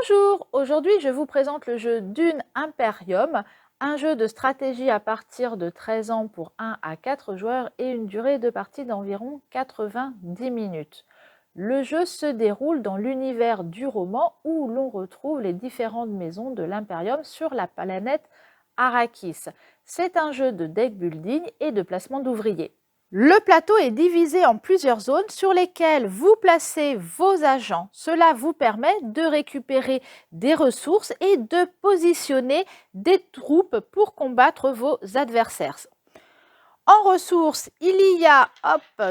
Bonjour, aujourd'hui je vous présente le jeu Dune Imperium, un jeu de stratégie à partir de 13 ans pour 1 à 4 joueurs et une durée de partie d'environ 90 minutes. Le jeu se déroule dans l'univers du roman où l'on retrouve les différentes maisons de l'Imperium sur la planète Arrakis. C'est un jeu de deck building et de placement d'ouvriers. Le plateau est divisé en plusieurs zones sur lesquelles vous placez vos agents. Cela vous permet de récupérer des ressources et de positionner des troupes pour combattre vos adversaires. En ressources, il y a,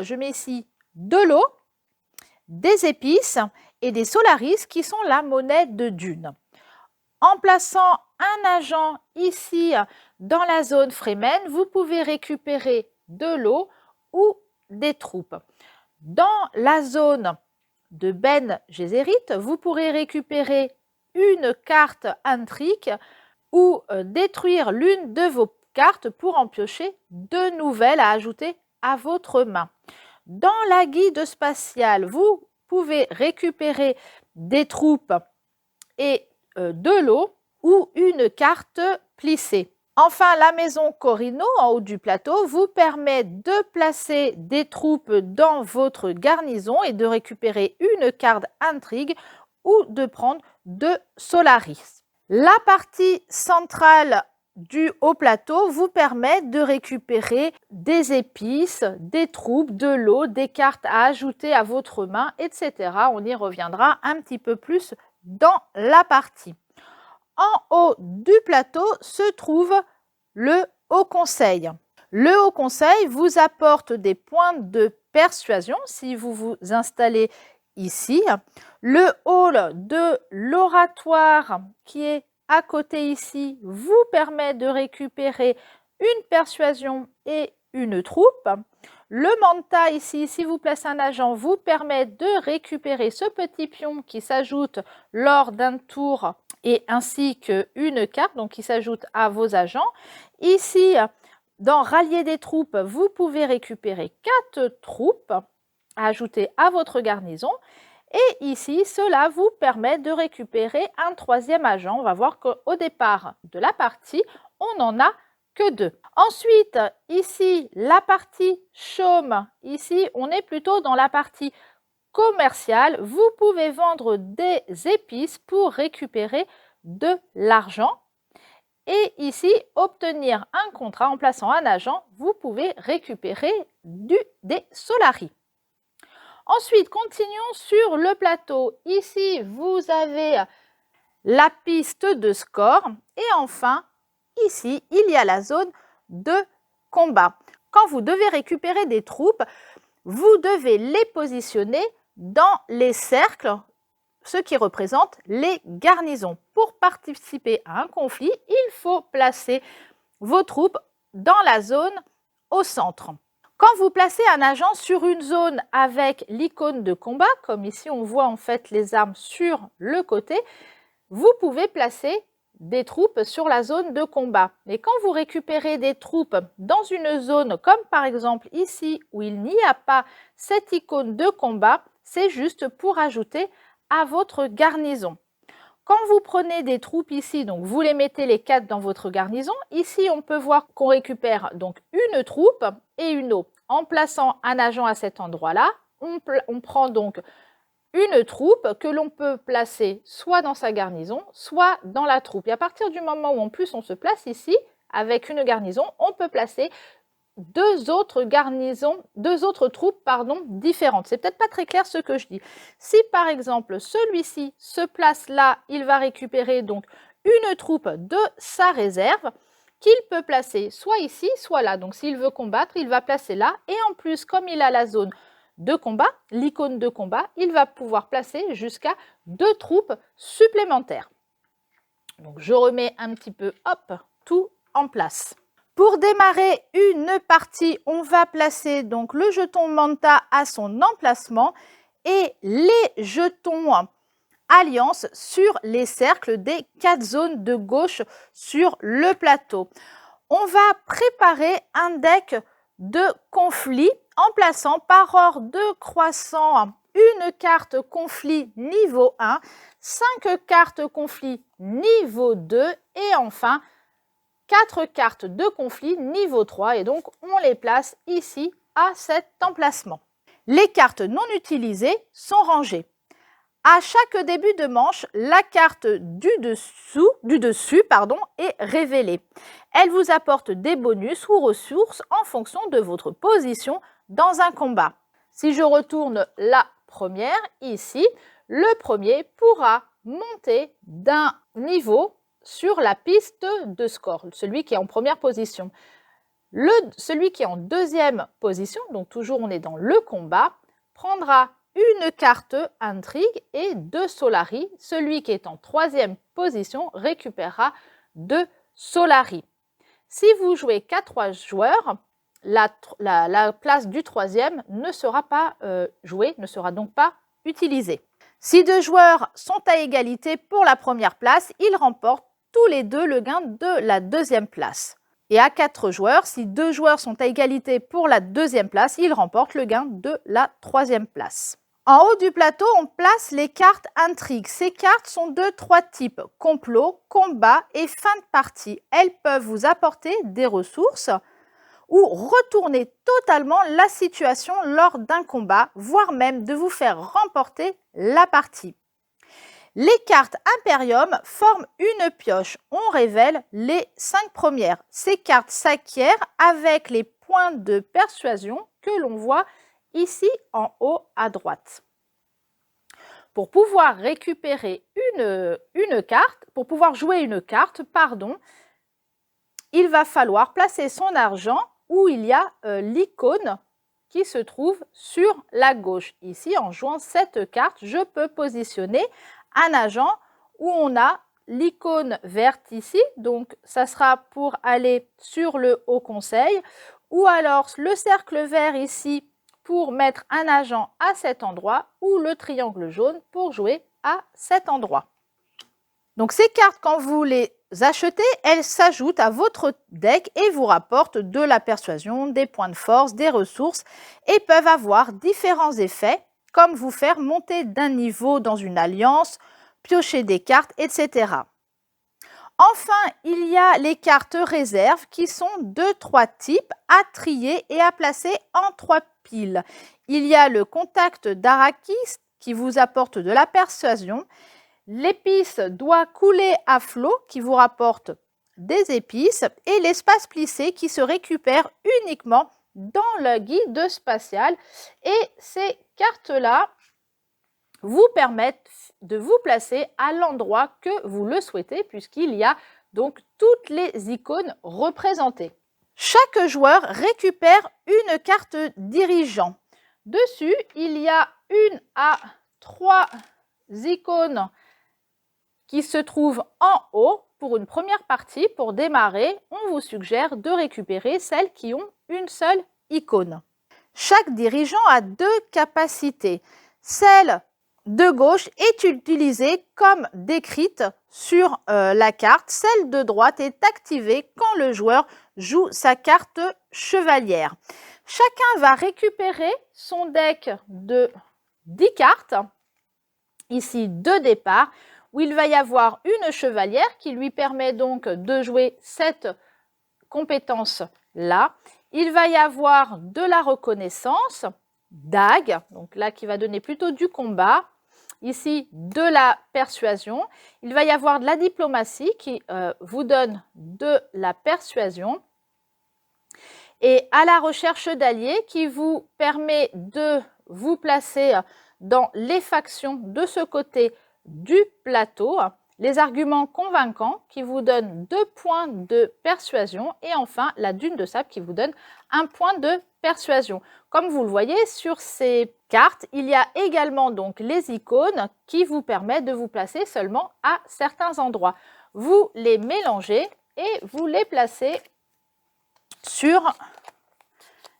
je mets ici, de l'eau, des épices et des solaris qui sont la monnaie de Dune. En plaçant un agent ici dans la zone Fremen, vous pouvez récupérer de l'eau ou des troupes. Dans la zone de Ben Gesserit, vous pourrez récupérer une carte intrigue ou détruire l'une de vos cartes pour en piocher de nouvelles à ajouter à votre main. Dans la guide spatiale, vous pouvez récupérer des troupes et de l'eau ou une carte plissée. Enfin, la maison Corrino, en haut du plateau, vous permet de placer des troupes dans votre garnison et de récupérer une carte intrigue ou de prendre de Solaris. La partie centrale du haut plateau vous permet de récupérer des épices, des troupes, de l'eau, des cartes à ajouter à votre main, etc. On y reviendra un petit peu plus dans la partie. En haut du plateau se trouve le Haut Conseil. Le Haut Conseil vous apporte des points de persuasion si vous vous installez ici. Le hall de l'oratoire qui est à côté ici vous permet de récupérer une persuasion et une troupe. Le manta ici, si vous placez un agent, vous permet de récupérer ce petit pion qui s'ajoute lors d'un tour et ainsi qu'une carte donc qui s'ajoute à vos agents. Ici, dans rallier des troupes, vous pouvez récupérer 4 troupes à ajouter à votre garnison. Et ici, cela vous permet de récupérer un 3e agent. On va voir qu'au départ de la partie, on n'en a que 2. Ensuite, ici, la partie chaume. Ici, on est plutôt dans la partie commerciale. Vous pouvez vendre des épices pour récupérer de l'argent. Et ici, obtenir un contrat en plaçant un agent, vous pouvez récupérer des solaris. Ensuite, continuons sur le plateau. Ici, vous avez la piste de score. Et enfin, ici, il y a la zone de combat. Quand vous devez récupérer des troupes, vous devez les positionner dans les cercles, ce qui représente les garnisons. Pour participer à un conflit, il faut placer vos troupes dans la zone au centre. Quand vous placez un agent sur une zone avec l'icône de combat, comme ici on voit en fait les armes sur le côté, vous pouvez placer des troupes sur la zone de combat. Et quand vous récupérez des troupes dans une zone comme par exemple ici où il n'y a pas cette icône de combat, c'est juste pour ajouter à votre garnison. Quand vous prenez des troupes ici, donc vous les mettez les 4 dans votre garnison, ici on peut voir qu'on récupère donc une troupe et une eau. En plaçant un agent à cet endroit-là, on prend donc une troupe que l'on peut placer soit dans sa garnison, soit dans la troupe. Et à partir du moment où en plus on se place ici, avec une garnison, on peut placer deux autres troupes différentes. C'est peut-être pas très clair ce que je dis. Si par exemple celui-ci se place là, il va récupérer donc une troupe de sa réserve qu'il peut placer soit ici, soit là. Donc s'il veut combattre, il va placer là. Et en plus, comme il a la zone de combat, l'icône de combat, il va pouvoir placer jusqu'à 2 troupes supplémentaires. Donc je remets un petit peu, tout en place. Pour démarrer une partie, on va placer donc le jeton Manta à son emplacement et les jetons Alliance sur les cercles des 4 zones de gauche sur le plateau. On va préparer un deck de conflit en plaçant par ordre croissant une carte conflit niveau 1, 5 cartes conflit niveau 2 et enfin 4 cartes de conflit niveau 3 et donc on les place ici à cet emplacement. Les cartes non utilisées sont rangées. À chaque début de manche, la carte du dessus est révélée. Elle vous apporte des bonus ou ressources en fonction de votre position dans un combat. Si je retourne la première, ici, le premier pourra monter d'un niveau sur la piste de score, celui qui est en première position. Celui qui est en deuxième position, donc toujours on est dans le combat, prendra une carte intrigue et 2 Solari. Celui qui est en troisième position récupérera 2 Solari. Si vous jouez qu'à 3 joueurs, la place du troisième ne sera pas jouée, ne sera donc pas utilisée. Si 2 joueurs sont à égalité pour la première place, ils remportent tous les deux le gain de la deuxième place. Et à 4 joueurs, si 2 joueurs sont à égalité pour la deuxième place, ils remportent le gain de la troisième place. En haut du plateau, on place les cartes intrigues. Ces cartes sont de 3 types, complot, combat et fin de partie. Elles peuvent vous apporter des ressources ou retourner totalement la situation lors d'un combat, voire même de vous faire remporter la partie. Les cartes Imperium forment une pioche. On révèle les 5 premières. Ces cartes s'acquièrent avec les points de persuasion que l'on voit ici en haut à droite. Pour pouvoir récupérer pour pouvoir jouer une carte, il va falloir placer son argent où il y a l'icône qui se trouve sur la gauche. Ici, en jouant cette carte, je peux positionner un agent où on a l'icône verte ici, donc ça sera pour aller sur le Haut Conseil, ou alors le cercle vert ici pour mettre un agent à cet endroit, ou le triangle jaune pour jouer à cet endroit. Donc ces cartes, quand vous les achetez, elles s'ajoutent à votre deck et vous rapportent de la persuasion, des points de force, des ressources et peuvent avoir différents effets comme vous faire monter d'un niveau dans une alliance, piocher des cartes, etc. Enfin, il y a les cartes réserves qui sont de 3 types à trier et à placer en 3 piles. Il y a le contact d'Arrakis qui vous apporte de la persuasion, l'épice doit couler à flot qui vous rapporte des épices et l'espace plissé qui se récupère uniquement dans le guide spatial. Et ces cartes-là vous permettent de vous placer à l'endroit que vous le souhaitez puisqu'il y a donc toutes les icônes représentées. Chaque joueur récupère une carte dirigeant. Dessus, il y a 1 à 3 icônes qui se trouvent en haut. Pour une première partie, pour démarrer, on vous suggère de récupérer celles qui ont une seule icône. Chaque dirigeant a 2 capacités. Celle de gauche est utilisée comme décrite sur la carte. Celle de droite est activée quand le joueur joue sa carte chevalière. Chacun va récupérer son deck de 10 cartes, ici de départ, où il va y avoir une chevalière qui lui permet donc de jouer cette compétence-là. Il va y avoir de la reconnaissance, dague, donc là qui va donner plutôt du combat. Ici, de la persuasion. Il va y avoir de la diplomatie qui vous donne de la persuasion. Et à la recherche d'alliés qui vous permet de vous placer dans les factions de ce côté du plateau. Les arguments convaincants qui vous donnent 2 points de persuasion et enfin la dune de sable qui vous donne 1 point de persuasion. Comme vous le voyez sur ces cartes, il y a également donc les icônes qui vous permettent de vous placer seulement à certains endroits. Vous les mélangez et vous les placez sur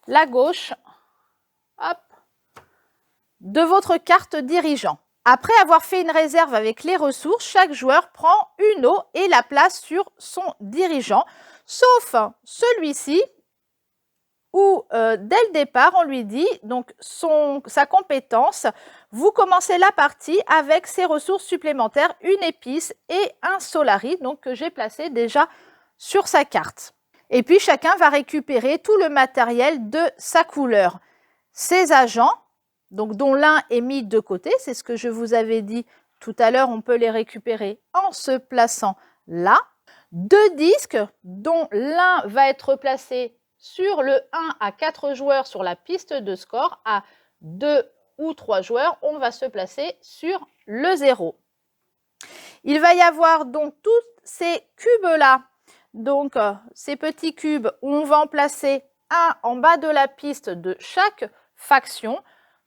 la gauche de votre carte dirigeant. Après avoir fait une réserve avec les ressources, chaque joueur prend une eau et la place sur son dirigeant, sauf celui-ci où dès le départ, on lui dit donc sa compétence, vous commencez la partie avec ses ressources supplémentaires, une épice et un solari, donc que j'ai placé déjà sur sa carte. Et puis chacun va récupérer tout le matériel de sa couleur. Ses agents, donc dont l'un est mis de côté, c'est ce que je vous avais dit tout à l'heure, on peut les récupérer en se plaçant là. 2 disques dont l'un va être placé sur le 1 à 4 joueurs sur la piste de score, à 2 ou 3 joueurs, on va se placer sur le 0. Il va y avoir donc tous ces cubes-là, donc ces petits cubes où on va en placer un en bas de la piste de chaque faction,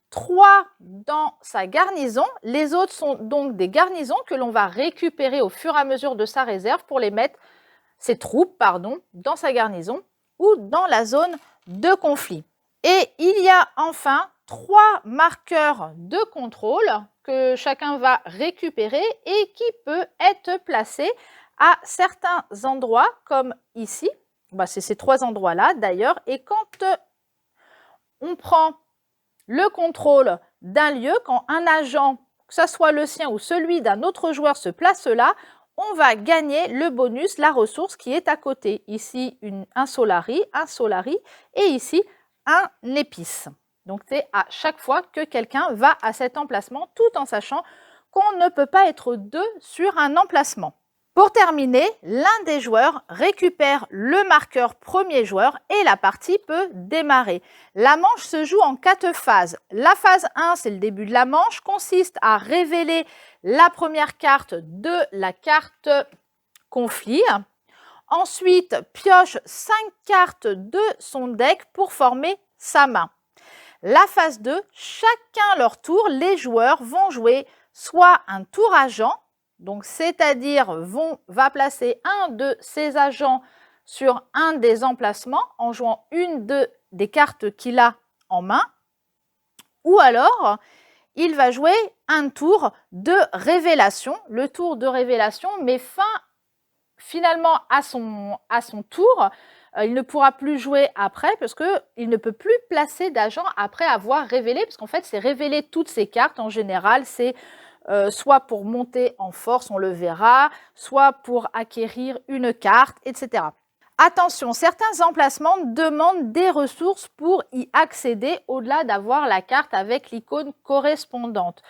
3 dans sa garnison. Les autres sont donc des garnisons que l'on va récupérer au fur et à mesure de sa réserve pour les mettre, ses troupes, pardon, dans sa garnison ou dans la zone de conflit. Et il y a enfin 3 marqueurs de contrôle que chacun va récupérer et qui peut être placé à certains endroits comme ici. C'est ces 3 endroits-là d'ailleurs. Et quand on prend le contrôle d'un lieu, quand un agent, que ce soit le sien ou celui d'un autre joueur, se place là, on va gagner le bonus, la ressource qui est à côté. Ici, un solari, et ici, un épice. Donc, c'est à chaque fois que quelqu'un va à cet emplacement, tout en sachant qu'on ne peut pas être 2 sur un emplacement. Pour terminer, l'un des joueurs récupère le marqueur premier joueur et la partie peut démarrer. La manche se joue en 4 phases. La phase 1, c'est le début de la manche, consiste à révéler la première carte de la carte conflit. Ensuite, pioche 5 cartes de son deck pour former sa main. La phase 2, chacun leur tour, les joueurs vont jouer soit un tour agent, donc c'est-à-dire va placer un de ses agents sur un des emplacements en jouant une des cartes qu'il a en main, ou alors il va jouer un tour de révélation. Le tour de révélation met fin finalement à son tour. Il ne pourra plus jouer après parce qu'il ne peut plus placer d'agent après avoir révélé, parce qu'en fait c'est révéler toutes ces cartes. En général, c'est soit pour monter en force, on le verra, soit pour acquérir une carte, etc. Attention, certains emplacements demandent des ressources pour y accéder au-delà d'avoir la carte avec l'icône correspondante.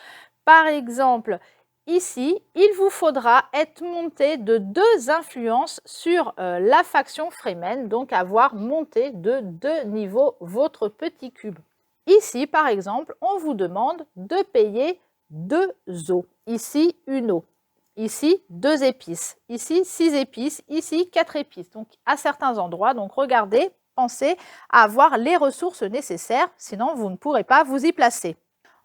Par exemple, ici, il vous faudra être monté de 2 influences sur la faction Fremen, donc avoir monté de 2 niveaux votre petit cube. Ici, par exemple, on vous demande de payer 2 os. Ici, une eau. Ici, 2 épices. Ici, 6 épices. Ici, 4 épices. Donc, à certains endroits, donc regardez, pensez à avoir les ressources nécessaires, sinon vous ne pourrez pas vous y placer.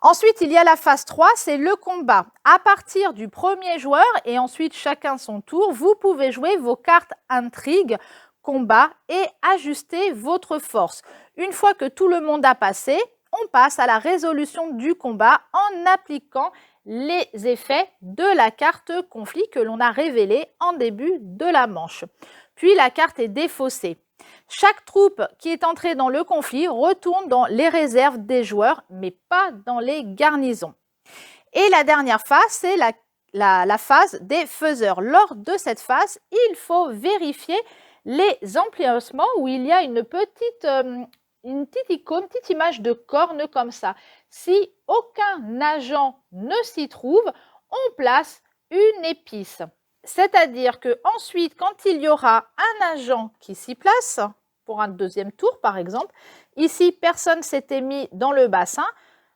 Ensuite, il y a la phase 3, c'est le combat. À partir du premier joueur, et ensuite chacun son tour, vous pouvez jouer vos cartes intrigue, combat et ajuster votre force. Une fois que tout le monde a passé, on passe à la résolution du combat en appliquant les effets de la carte conflit que l'on a révélée en début de la manche. Puis la carte est défaussée. Chaque troupe qui est entrée dans le conflit retourne dans les réserves des joueurs, mais pas dans les garnisons. Et la dernière phase, c'est la phase des faiseurs. Lors de cette phase, il faut vérifier les emplacements où il y a une petite icône, une petite image de corne comme ça. Si aucun agent ne s'y trouve, on place une épice. C'est-à-dire que ensuite, quand il y aura un agent qui s'y place, pour un deuxième tour par exemple, ici personne s'était mis dans le bassin,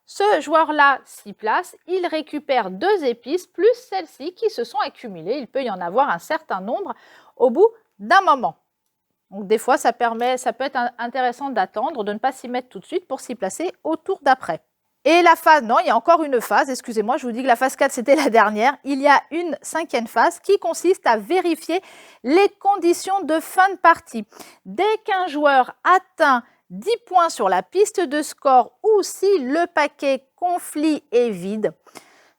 ce joueur-là s'y place, il récupère 2 épices plus celles-ci qui se sont accumulées. Il peut y en avoir un certain nombre au bout d'un moment. Donc des fois, ça peut être intéressant d'attendre, de ne pas s'y mettre tout de suite pour s'y placer au tour d'après. Et la phase, non, il y a encore une phase, excusez-moi, je vous dis que la phase 4, c'était la dernière. Il y a une 5e phase qui consiste à vérifier les conditions de fin de partie. Dès qu'un joueur atteint 10 points sur la piste de score ou si le paquet conflit est vide,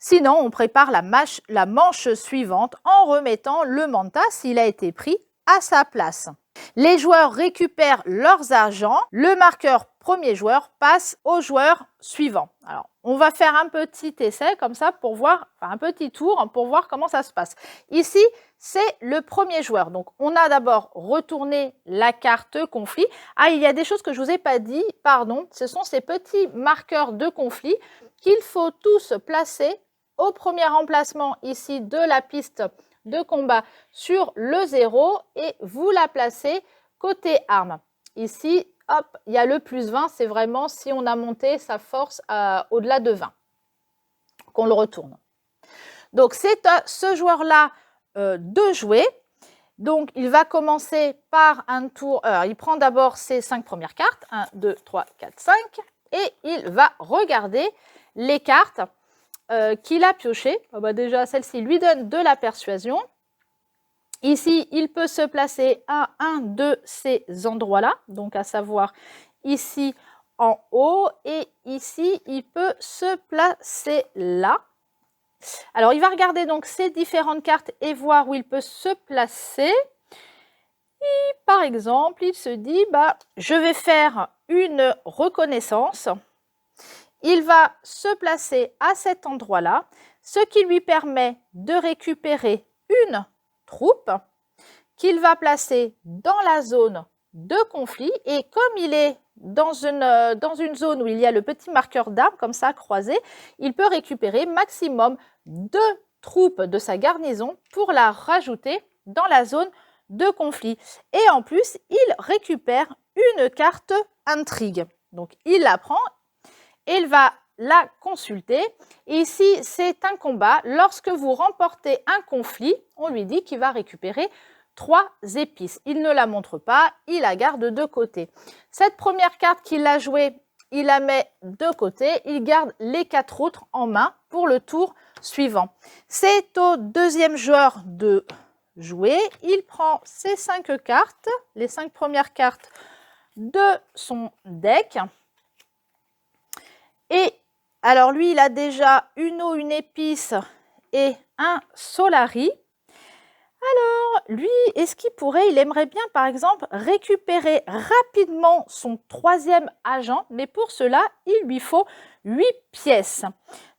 sinon on prépare la manche suivante en remettant le manta s'il a été pris à sa place. Les joueurs récupèrent leurs agents. Le marqueur premier joueur passe au joueur suivant. Alors, on va faire un petit essai comme ça pour voir, enfin un petit tour pour voir comment ça se passe. Ici, c'est le premier joueur. Donc, on a d'abord retourné la carte conflit. Ah, il y a des choses que je ne vous ai pas dit, pardon. Ce sont ces petits marqueurs de conflit qu'il faut tous placer au premier emplacement ici de la piste de combat sur le 0 et vous la placez côté arme. Ici, hop, il y a le plus 20, c'est vraiment si on a monté sa force au-delà de 20, qu'on le retourne. Donc, c'est à ce joueur-là de jouer. Donc, il va commencer par un tour. Il prend d'abord ses 5 premières cartes, 1, 2, 3, 4, 5, et il va regarder les cartes qu'il a pioché. Oh bah déjà, celle-ci lui donne de la persuasion. Ici, il peut se placer à un de ces endroits-là, donc à savoir ici en haut, et ici, il peut se placer là. Alors, il va regarder donc ces différentes cartes et voir où il peut se placer. Et par exemple, il se dit, bah, je vais faire une reconnaissance. Il va se placer à cet endroit-là, ce qui lui permet de récupérer une troupe qu'il va placer dans la zone de conflit. Et comme il est dans une zone où il y a le petit marqueur d'armes, comme ça, croisé, il peut récupérer maximum 2 troupes de sa garnison pour la rajouter dans la zone de conflit. Et en plus, il récupère une carte intrigue. Donc, il la prend. Il va la consulter. Et ici, c'est un combat. Lorsque vous remportez un conflit, on lui dit qu'il va récupérer 3 épices. Il ne la montre pas, il la garde de côté. Cette première carte qu'il a jouée, il la met de côté. Il garde les 4 autres en main pour le tour suivant. C'est au deuxième joueur de jouer. Il prend ses 5 cartes, les 5 premières cartes de son deck. Et alors lui, il a déjà une eau, une épice et un Solari. Alors lui, est-ce qu'il pourrait, il aimerait bien par exemple récupérer rapidement son 3e agent, mais pour cela, il lui faut 8 pièces.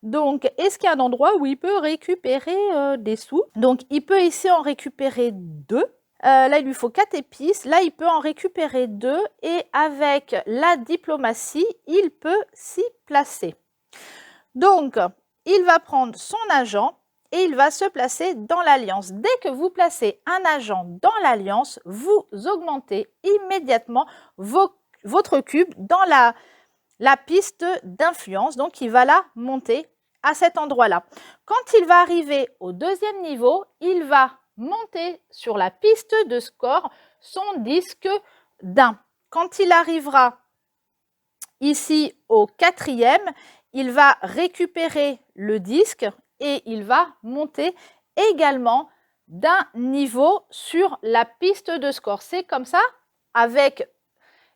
Donc, est-ce qu'il y a un endroit où il peut récupérer des sous? Donc, il peut ici en récupérer 2. Là, il lui faut 4 épices. Là, il peut en récupérer 2. Et avec la diplomatie, il peut s'y placer. Donc, il va prendre son agent et il va se placer dans l'alliance. Dès que vous placez un agent dans l'alliance, vous augmentez immédiatement votre cube dans la piste d'influence. Donc, il va la monter à cet endroit-là. Quand il va arriver au 2e niveau, il va monter sur la piste de score son disque d'1. Quand il arrivera ici au 4e, il va récupérer le disque et il va monter également d'un niveau sur la piste de score. C'est comme ça, avec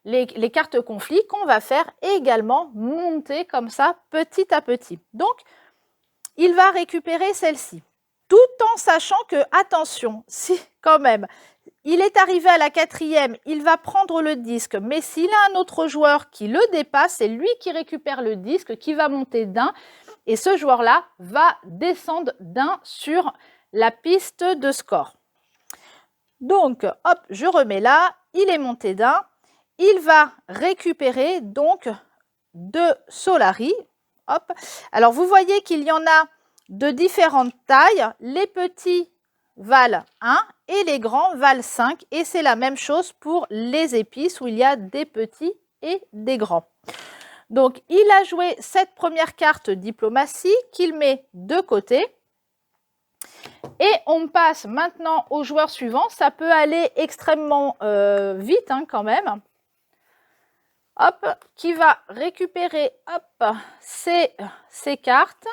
les cartes conflits, qu'on va faire également monter comme ça petit à petit. Donc, il va récupérer celle-ci. Tout en sachant que, attention, si quand même, il est arrivé à la 4e, il va prendre le disque, mais s'il a un autre joueur qui le dépasse, c'est lui qui récupère le disque, qui va monter d'1, et ce joueur-là va descendre d'1 sur la piste de score. Donc, hop, je remets là, il est monté d'1, il va récupérer donc 2 Solari. Hop. Alors, vous voyez qu'il y en a de différentes tailles. Les petits valent 1 et les grands valent 5. Et c'est la même chose pour les épices où il y a des petits et des grands. Donc, il a joué cette première carte diplomatie qu'il met de côté. Et on passe maintenant au joueur suivant. Ça peut aller extrêmement vite quand même. Hop, qui va récupérer ses cartes.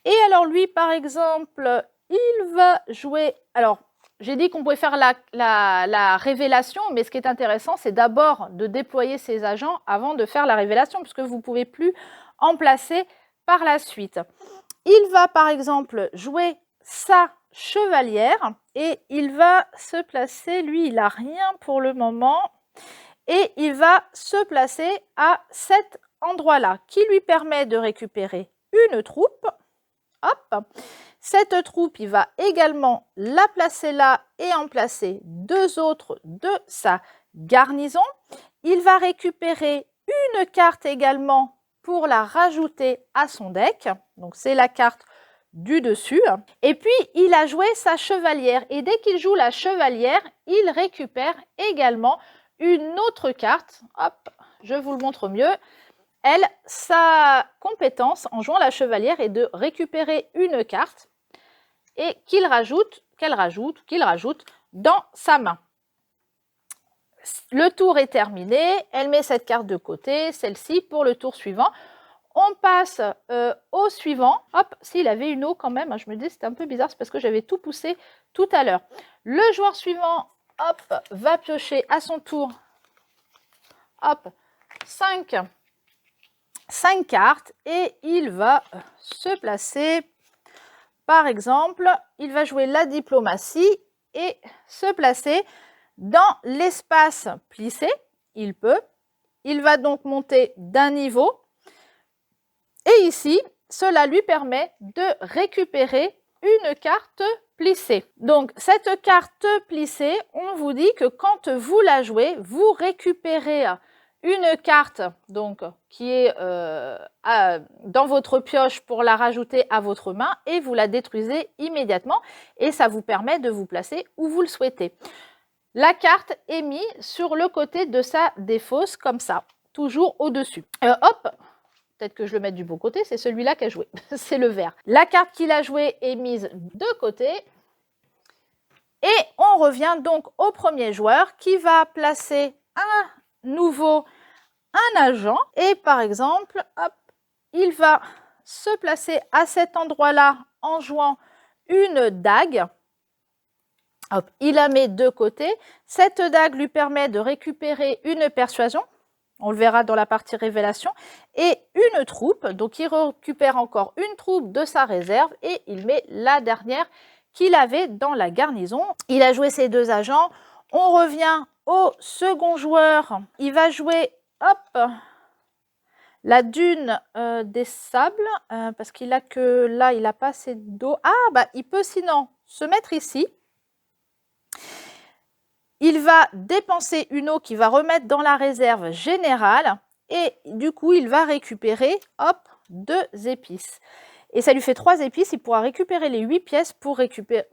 Et alors lui, par exemple, il va jouer... Alors, j'ai dit qu'on pouvait faire la révélation, mais ce qui est intéressant, c'est d'abord de déployer ses agents avant de faire la révélation, puisque vous ne pouvez plus en placer par la suite. Il va, par exemple, jouer sa chevalière et il va se placer, lui il n'a rien pour le moment, et il va se placer à cet endroit-là qui lui permet de récupérer une troupe. Hop. Cette troupe, il va également la placer là et en placer deux autres de sa garnison. Il va récupérer une carte également pour la rajouter à son deck. Donc c'est la carte du dessus. Et puis il a joué sa chevalière et dès qu'il joue la chevalière, il récupère également une autre carte. Hop, je vous le montre mieux. Elle, sa compétence en jouant la chevalière est de récupérer une carte et qu'elle rajoute dans sa main. Le tour est terminé, elle met cette carte de côté, celle-ci pour le tour suivant. On passe au suivant. Hop, s'il avait une eau quand même, je me dis c'était un peu bizarre, c'est parce que j'avais tout poussé tout à l'heure. Le joueur suivant, hop, va piocher à son tour, hop, 5 cartes et il va se placer, par exemple, il va jouer la diplomatie et se placer dans l'espace plissé, il peut. Il va donc monter d'un niveau et ici, cela lui permet de récupérer une carte plissée. Donc cette carte plissée, on vous dit que quand vous la jouez, vous récupérez une carte donc, qui est dans votre pioche pour la rajouter à votre main et vous la détruisez immédiatement et ça vous permet de vous placer où vous le souhaitez. La carte est mise sur le côté de sa défausse comme ça, toujours au-dessus. Hop, peut-être que je le mette du bon côté, c'est celui-là qui a joué, c'est le vert. La carte qu'il a jouée est mise de côté. Et on revient donc au premier joueur qui va placer un agent. Et par exemple, hop, il va se placer à cet endroit-là en jouant une dague. Hop, il la met de côté. Cette dague lui permet de récupérer une persuasion. On le verra dans la partie révélation. Et une troupe. Donc, il récupère encore une troupe de sa réserve et il met la dernière qu'il avait dans la garnison. Il a joué ses deux agents. On revient au second joueur. Il va jouer, hop, la dune des sables. Parce qu'il a que là, il n'a pas assez d'eau. Ah, bah, il peut sinon se mettre ici. Il va dépenser une eau qu'il va remettre dans la réserve générale et du coup, il va récupérer, hop, 2 épices. Et ça lui fait 3 épices, il pourra récupérer les 8 pièces pour récupérer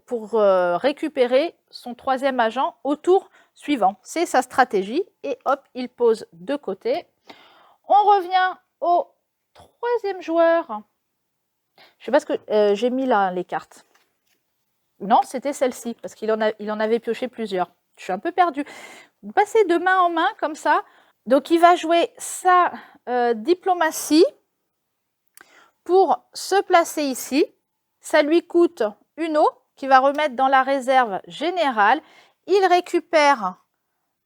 son troisième agent au tour suivant. C'est sa stratégie et hop, il pose de côté. On revient au troisième joueur. Je ne sais pas ce que j'ai mis là les cartes. Non, c'était celle-ci parce qu'il en avait pioché plusieurs. Je suis un peu perdue. Vous passez de main en main comme ça. Donc, il va jouer sa diplomatie pour se placer ici. Ça lui coûte une eau qu'il va remettre dans la réserve générale. Il récupère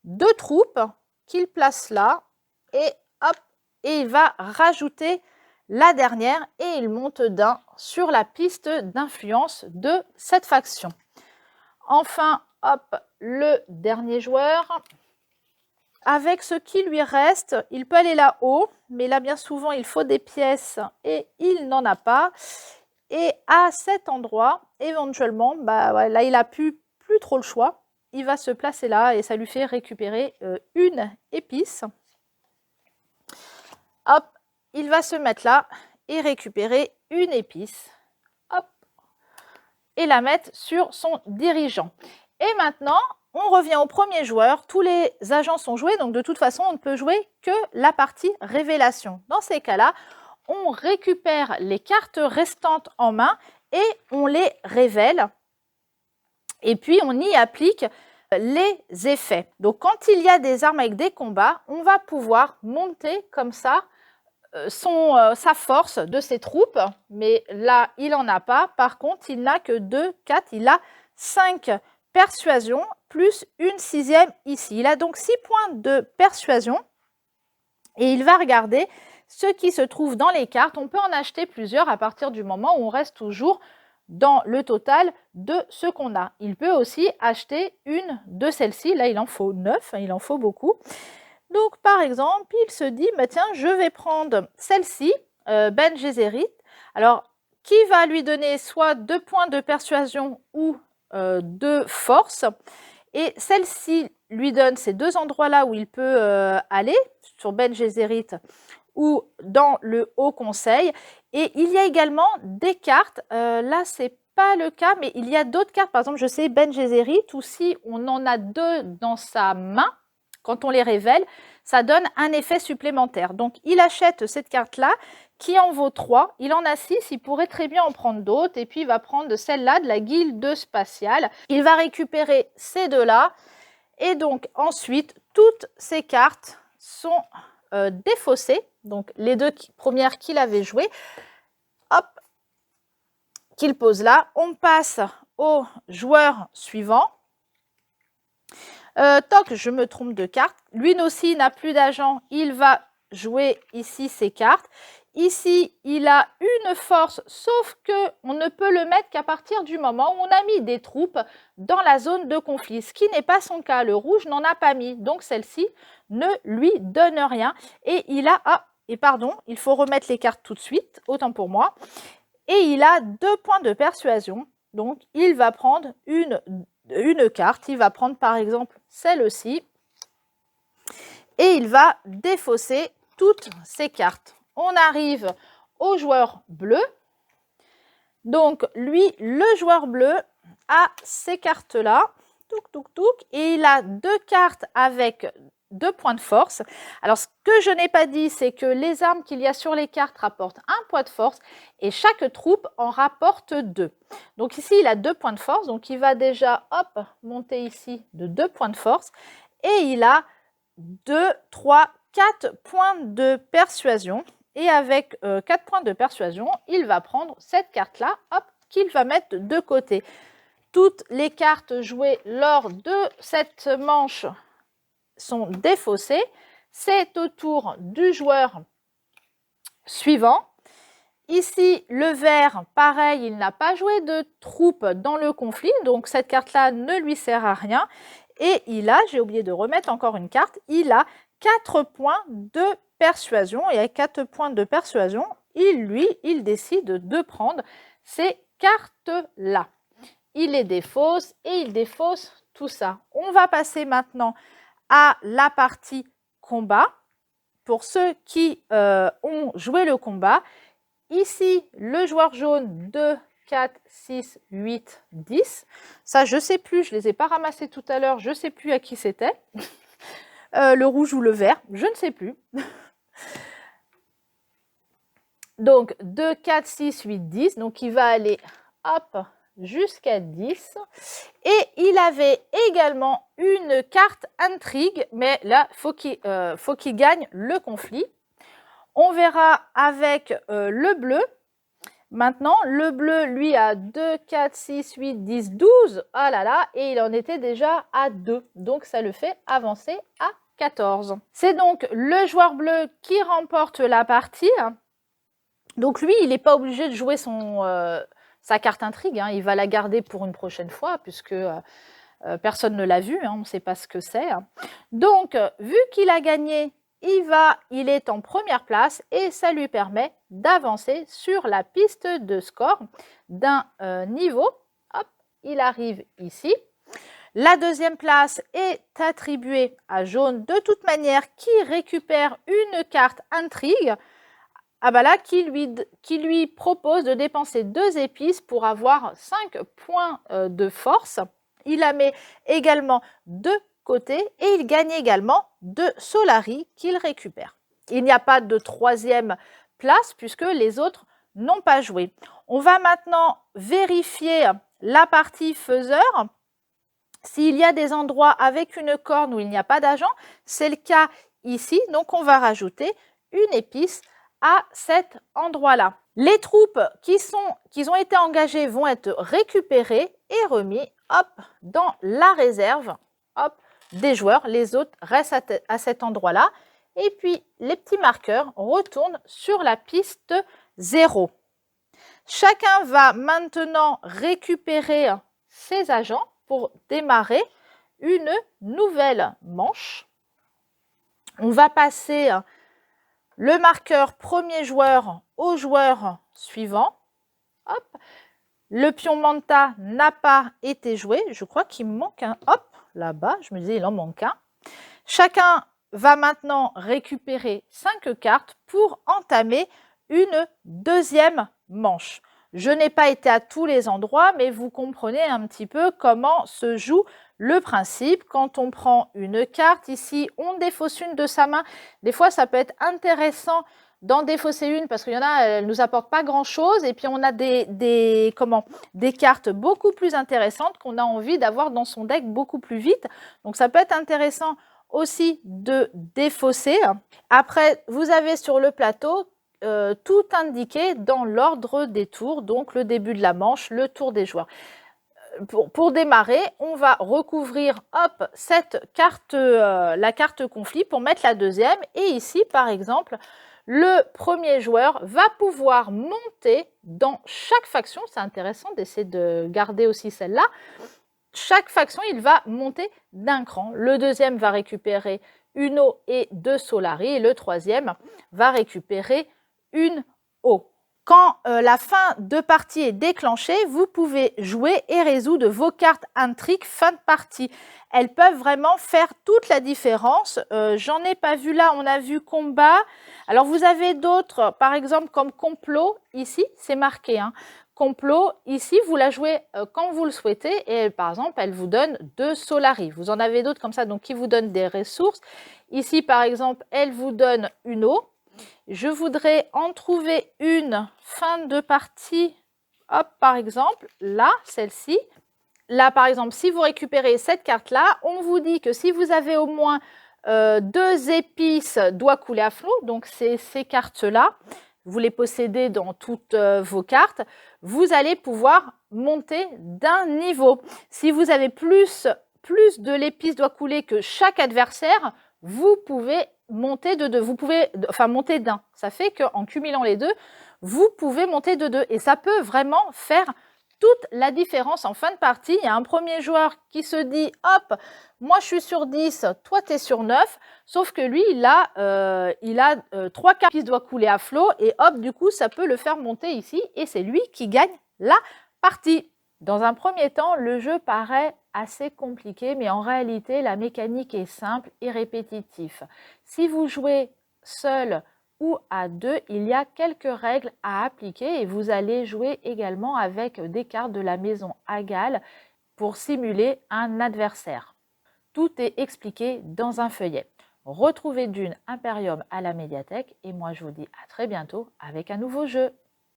2 troupes qu'il place là. Et hop, et il va rajouter la dernière. Et il monte d'un sur la piste d'influence de cette faction. Enfin, hop, le dernier joueur. Avec ce qui lui reste, il peut aller là-haut, mais là, bien souvent, il faut des pièces et il n'en a pas. Et à cet endroit, éventuellement, bah, ouais, là, il n'a plus trop le choix. Il va se placer là et ça lui fait récupérer une épice. Hop, il va se mettre là et récupérer une épice. Hop, et la mettre sur son dirigeant. Et maintenant, on revient au premier joueur. Tous les agents sont joués, donc de toute façon, on ne peut jouer que la partie révélation. Dans ces cas-là, on récupère les cartes restantes en main et on les révèle. Et puis, on y applique les effets. Donc, quand il y a des armes avec des combats, on va pouvoir monter comme ça sa force de ses troupes. Mais là, il n'en a pas. Par contre, il n'a que 2, 4, il a 5 persuasion plus une 6e ici. Il a donc 6 points de persuasion et il va regarder ce qui se trouve dans les cartes. On peut en acheter plusieurs à partir du moment où on reste toujours dans le total de ce qu'on a. Il peut aussi acheter une de celles-ci. Là, il en faut 9, il en faut beaucoup. Donc, par exemple, il se dit, bah, tiens, je vais prendre celle-ci, Ben Gesserit. Alors, qui va lui donner soit 2 points de persuasion ou de force. Et celle-ci lui donne ces 2 endroits-là où il peut aller, sur Ben Gesserit ou dans le Haut Conseil. Et il y a également des cartes, là c'est pas le cas, mais il y a d'autres cartes, par exemple je sais Ben Gesserit, ou si on en a 2 dans sa main, quand on les révèle, ça donne un effet supplémentaire. Donc il achète cette carte-là, qui en vaut 3, il en a 6, il pourrait très bien en prendre d'autres, et puis il va prendre celle-là de la guilde spatiale. Il va récupérer ces 2-là, et donc ensuite, toutes ces cartes sont défaussées, donc les 2 premières qu'il avait jouées, hop, qu'il pose là. On passe au joueur suivant. Toc, je me trompe de carte. Lui aussi n'a plus d'agent, il va jouer ici ses cartes. Ici, il a une force, sauf qu'on ne peut le mettre qu'à partir du moment où on a mis des troupes dans la zone de conflit, ce qui n'est pas son cas. Le rouge n'en a pas mis, donc celle-ci ne lui donne rien. Et il a, pardon, il faut remettre les cartes tout de suite, autant pour moi. Et il a 2 points de persuasion, donc il va prendre une carte. Il va prendre par exemple celle-ci, et il va défausser toutes ces cartes. On arrive au joueur bleu. Donc, lui, le joueur bleu, a ces cartes-là. Touc, touc, touc. Et il a 2 cartes avec 2 points de force. Alors, ce que je n'ai pas dit, c'est que les armes qu'il y a sur les cartes rapportent 1 point de force et chaque troupe en rapporte 2. Donc, ici, il a 2 points de force. Donc, il va déjà, hop, monter ici de 2 points de force. Et il a 2, 3, 4 points de persuasion. Et avec 4 points de persuasion, il va prendre cette carte-là, hop, qu'il va mettre de côté. Toutes les cartes jouées lors de cette manche sont défaussées. C'est au tour du joueur suivant. Ici, le vert, pareil, il n'a pas joué de troupes dans le conflit, donc cette carte-là ne lui sert à rien. Et il a, j'ai oublié de remettre encore une carte, il a 4 points de persuasion, et avec 4 points de persuasion, il décide de prendre ces cartes-là. Il les défausse et il défausse tout ça. On va passer maintenant à la partie combat. Pour ceux qui ont joué le combat, ici, le joueur jaune 2, 4, 6, 8, 10. Ça, je ne sais plus, je ne les ai pas ramassés tout à l'heure, je ne sais plus à qui c'était. Le rouge ou le vert, je ne sais plus. Donc, 2, 4, 6, 8, 10. Donc, il va aller, hop, jusqu'à 10. Et il avait également une carte intrigue, mais là, faut qu'il gagne le conflit. On verra avec le bleu. Maintenant, le bleu, lui, a 2, 4, 6, 8, 10, 12. Ah là là, et il en était déjà à 2. Donc, ça le fait avancer à 14. C'est donc le joueur bleu qui remporte la partie. Donc, lui, il n'est pas obligé de jouer sa carte intrigue. Il va la garder pour une prochaine fois, puisque personne ne l'a vu. On ne sait pas ce que c'est. Donc, vu qu'il a gagné, il est en première place et ça lui permet d'avancer sur la piste de score d'un niveau. Hop, il arrive ici. La deuxième place est attribuée à jaune de toute manière, qui récupère une carte intrigue. Ah bah là, qui lui propose de dépenser 2 épices pour avoir 5 points de force. Il la met également de côté et il gagne également 2 Solari qu'il récupère. Il n'y a pas de 3e place puisque les autres n'ont pas joué. On va maintenant vérifier la partie faiseur. S'il y a des endroits avec une corne où il n'y a pas d'agent, c'est le cas ici. Donc, on va rajouter une épice à cet endroit-là. Les troupes qui ont été engagées vont être récupérées et remis, hop, dans la réserve, hop, des joueurs. Les autres restent à cet endroit-là. Et puis, les petits marqueurs retournent sur la piste 0. Chacun va maintenant récupérer ses agents pour démarrer une nouvelle manche. On va passer le marqueur premier joueur au joueur suivant. Hop. Le pion Manta n'a pas été joué. Je crois qu'il me manque un. Hop, là-bas, je me disais, il en manque un. Chacun va maintenant récupérer 5 cartes pour entamer une deuxième manche. Je n'ai pas été à tous les endroits, mais vous comprenez un petit peu comment se joue le principe. Quand on prend une carte, ici, on défausse une de sa main. Des fois, ça peut être intéressant d'en défausser une parce qu'il y en a, elles ne nous apportent pas grand-chose. Et puis, on a des cartes beaucoup plus intéressantes qu'on a envie d'avoir dans son deck beaucoup plus vite. Donc, ça peut être intéressant aussi de défausser. Après, vous avez sur le plateau tout indiqué dans l'ordre des tours, donc le début de la manche, le tour des joueurs. Pour démarrer, on va recouvrir hop, cette carte, la carte conflit pour mettre la deuxième. Et ici, par exemple, le premier joueur va pouvoir monter dans chaque faction. C'est intéressant d'essayer de garder aussi celle-là. Chaque faction, il va monter d'un cran. Le deuxième va récupérer une eau et 2 Solari. Et le troisième va récupérer une eau. Quand la fin de partie est déclenchée, vous pouvez jouer et résoudre vos cartes intrigues fin de partie. Elles peuvent vraiment faire toute la différence. J'en ai pas vu là, on a vu combat. Alors vous avez d'autres, par exemple comme complot, ici c'est marqué. Complot, ici vous la jouez quand vous le souhaitez et par exemple elle vous donne 2 Solari. Vous en avez d'autres comme ça donc qui vous donnent des ressources. Ici par exemple elle vous donne une eau. Je voudrais en trouver une fin de partie, hop, par exemple, là, celle-ci. Là, par exemple, si vous récupérez cette carte-là, on vous dit que si vous avez au moins 2 épices doit couler à flot, donc c'est ces cartes-là, vous les possédez dans toutes vos cartes, vous allez pouvoir monter d'un niveau. Si vous avez plus de l'épice doit couler que chaque adversaire, vous pouvez monter de 2. Vous pouvez, enfin monter d'un. Ça fait qu'en cumulant les deux, vous pouvez monter de 2. Et ça peut vraiment faire toute la différence en fin de partie. Il y a un premier joueur qui se dit, hop, moi je suis sur 10, toi tu es sur 9. Sauf que lui, il a 3 cartes qui doivent couler à flot. Et hop, du coup, ça peut le faire monter ici. Et c'est lui qui gagne la partie. Dans un premier temps, le jeu paraît assez compliqué, mais en réalité, la mécanique est simple et répétitive. Si vous jouez seul ou à 2, il y a quelques règles à appliquer et vous allez jouer également avec des cartes de la maison Agal pour simuler un adversaire. Tout est expliqué dans un feuillet. Retrouvez Dune Imperium à la médiathèque et moi je vous dis à très bientôt avec un nouveau jeu.